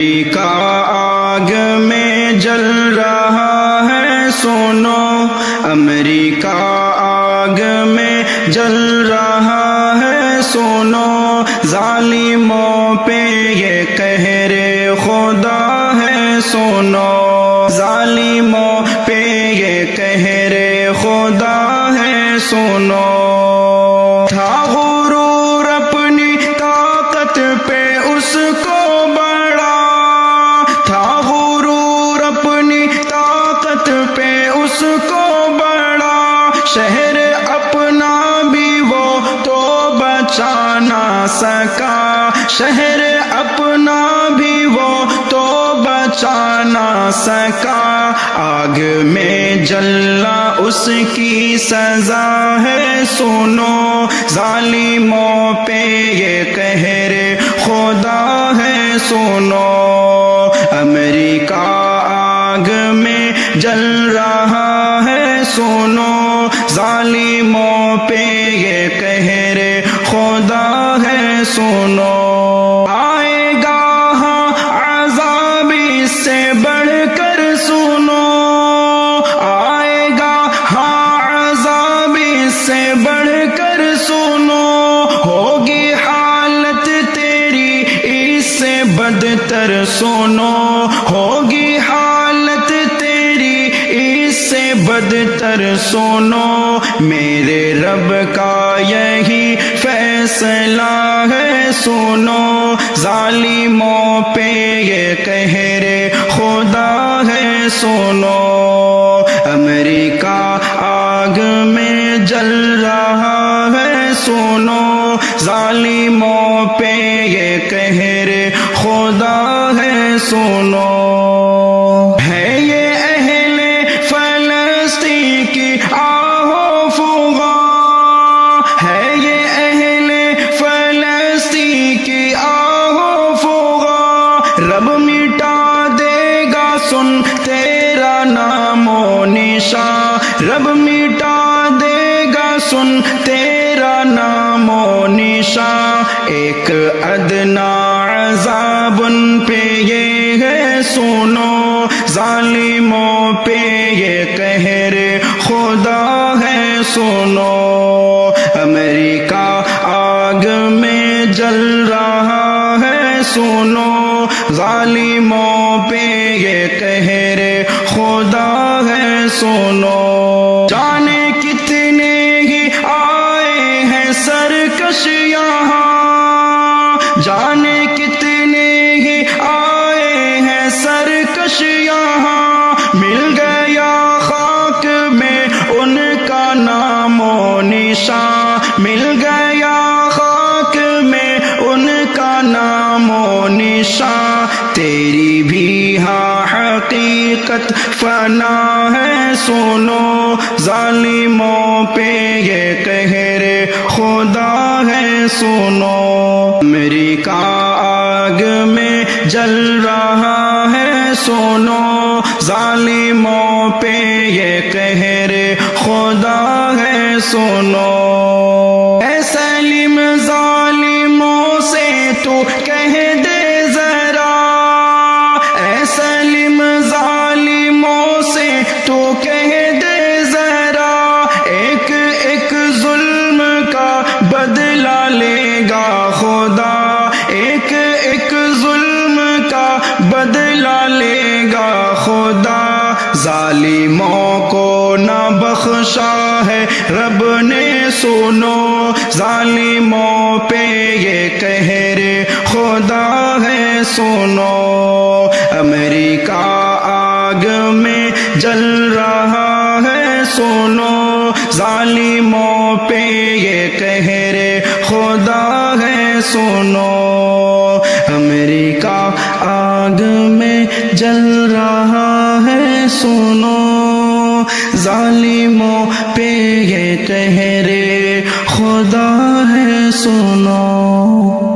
امریکہ آگ میں جل رہا ہے سنو، امریکہ آگ میں جل رہا ہے سنو، ظالموں پہ یہ قہر خدا ہے سنو، ظالموں پہ یہ قہر خدا ہے سنو۔ تھا غرور اپنی طاقت پہ اس کو بڑا، تھا غرور اپنی طاقت پہ اس کو بڑا، شہر اپنا بھی وہ تو بچا نہ سکا، شہر اپنا بھی وہ تو بچا نہ سکا، آگ میں جلنا اس کی سزا ہے سنو، ظالموں پہ یہ قہر خدا ہے سنو۔ امریکہ آگ میں جل رہا ہے سنو، ظالموں پہ یہ قہر خدا ہے سنو۔ آئے گا ہاں عذاب اس سے بڑھ کر سنو، آئے گا ہاں عذاب اس سے بڑھ کر سنو، ہوگی حالت تیری اس سے بدتر سنو، ہوگی حالت تیری اس سے بدتر سنو، میرے رب کا یہی فیصلہ ہے سنو، ظالموں پہ یہ قہر خدا ہے سنو۔ امریکہ آگ میں جل رہا ہے سنو، ظالموں پہ یہ قہر خدا ہے سنو۔ ہے یہ اہل فلسطین کی آہو فغاں، ہے یہ اہل فلسطین کی آہو فغاں، رب مٹا دے گا سن تیرا نام و نشان، رب مٹا دے گا سن تیرا نام و نشان، ایک ادنا عذاب ان پہ یہ ہے سنو، ظالموں پہ یہ قہر خدا ہے سنو۔ امریکہ آگ میں جل رہا ہے سنو، ظالموں پہ یہ قہر خدا ہے سنو۔ جانے کتنے ہی آئے ہیں سرکش یہاں، جانے کتنے ہی آئے ہیں سرکش یہاں، مل گیا خاک میں ان کا نام و نشان، مل گیا خاک میں ان کا نام و نشان، تیری بھی ہاں حقیقت فنا ہے سنو، ظالموں پہ یہ قہر خدا ہے سنو۔ امریکہ آگ میں جل رہا ہے سنو، ظالموں پہ یہ قہر خدا ہے سنو۔ اے سلیم ظالموں سے تو کہہ دے ذرا، اے سلیم ظالموں سے تو کہہ دے ذرا، ایک ایک ظلم کا بدلہ لے گا خدا، ایک ایک ظلم کا بدلہ لے گا خدا، ظالموں کو نہ بخشا ہے رب نے سنو، ظالموں پہ یہ قہر خدا ہے سنو۔ امریکہ آگ میں جل رہا ہے سنو، ظالموں پہ یہ قہر خدا ہے سنو۔ امریکہ آگ میں جل رہا ہے سنو، ظالموں پہ یہ قہر خدا ہے سنو۔